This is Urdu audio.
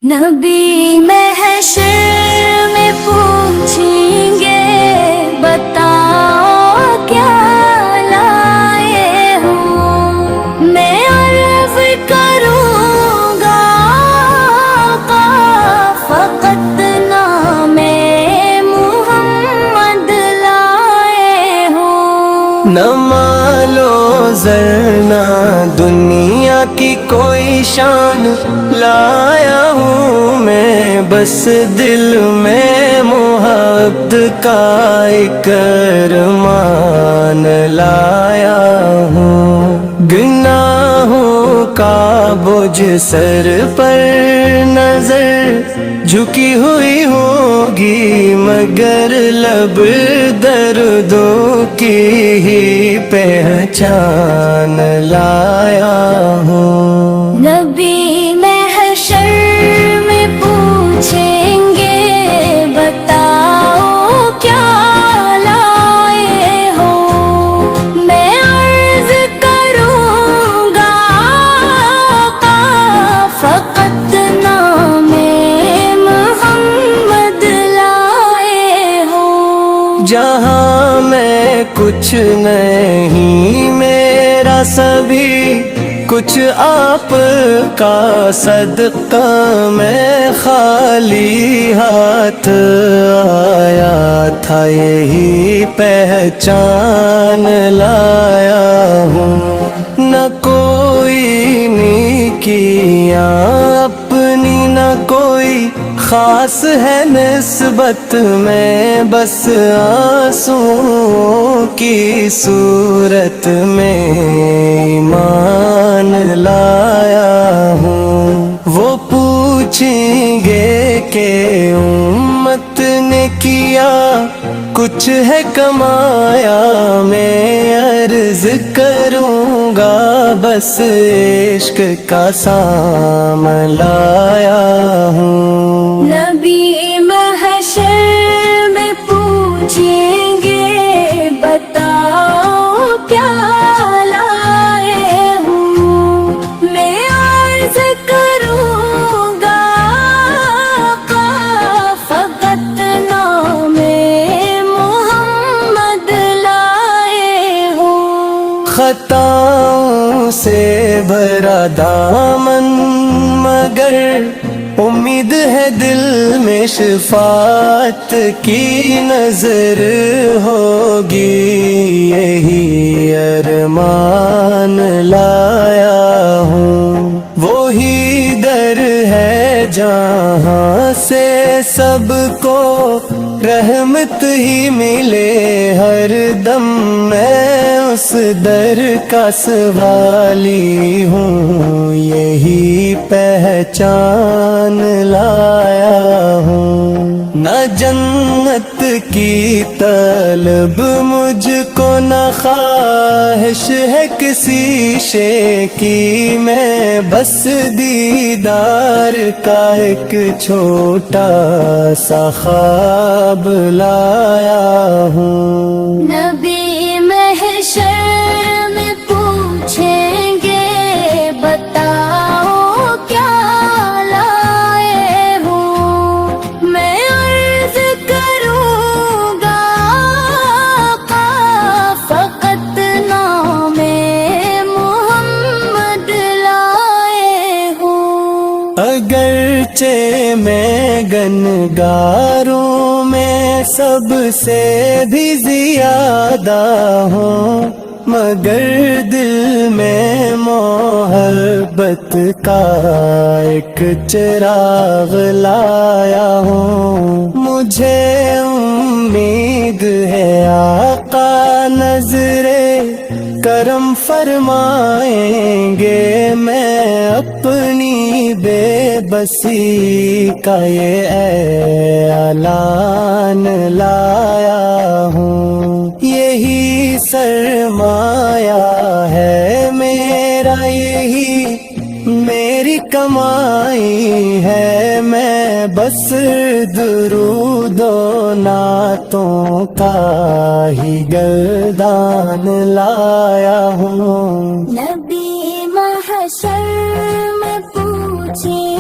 نبی محشر میں پوچھیں گے بتاؤ کیا لائے ہو، میں عرض کروں گا آقا فقط نام محمد لائے ہو۔ نہ مال و زر نہ دنیا کی کوئی شان لایا ہوں میں، بس دل میں محبت کا ایک ارمان لایا ہوں۔ گناہوں کا بوجھ سر پر نظر جھکی ہوئی ہوگی، مگر لب دردوں کی ہی پہچان لایا ہوں۔ نبی محشر میں پوچھیں گے بتاؤ کیا لائے ہو، میں عرض کروں گا آقا فقط نام محمد لائے ہو۔ جہاں میں کچھ نہیں میرا سبھی کچھ آپ کا صدقہ، میں خالی ہاتھ آیا تھا یہی پہچان لایا ہوں۔ نہ کوئی نیکیاں اپنی نہ کوئی خاص ہے نسبت میں، بس آنسوؤں کی صورت میں ایمان لایا ہوں۔ وہ پوچھیں گے کہ امت نے کیا کچھ ہے کمایا، میں عرض کروں گا بس عشق کا سام لایا ہوں۔ نبی محشر میں پوچھیں گے بتاؤ کیا لائے ہوں، میں عرض کروں گا آقا فقط نام محمد لائے ہوں۔ خطاؤں سے بھرا دامن مگر امید ہے دل میں شفاعت کی نظر ہوگی، یہی ارمان لایا ہوں۔ وہی در ہے جہاں سے سب کو رحمت ہی ملے ہر دم، میں اس در کا سوالی ہوں، یہی پہچان لایا ہوں۔ نہ جنت کی طلب مجھ کو نہ خواہش ہے کسی شے کی، میں بس دیدار کا ایک چھوٹا سا خواب لایا ہوں۔ نبی محشر میں پوچھیں گے بتاؤ کیا لائے ہو، میں عرض کروں گا آقا فقط نام محمد لائے ہو۔ اگرچہ میں گنگاروں میں سب سے بھی زیادہ ہوں، مگر دل میں محبت کا ایک چراغ لایا ہوں۔ مجھے امید ہے آقا نظر کرم فرمائیں گے، میں اپنی بے بسی کا یہ اعلان لایا ہوں۔ یہی سرمایہ ہے میرا، یہی میری کمائی ہے، میں بس درود و نعتوں کا ہی گردان لایا ہوں۔ نبی محشر میں پوچھیں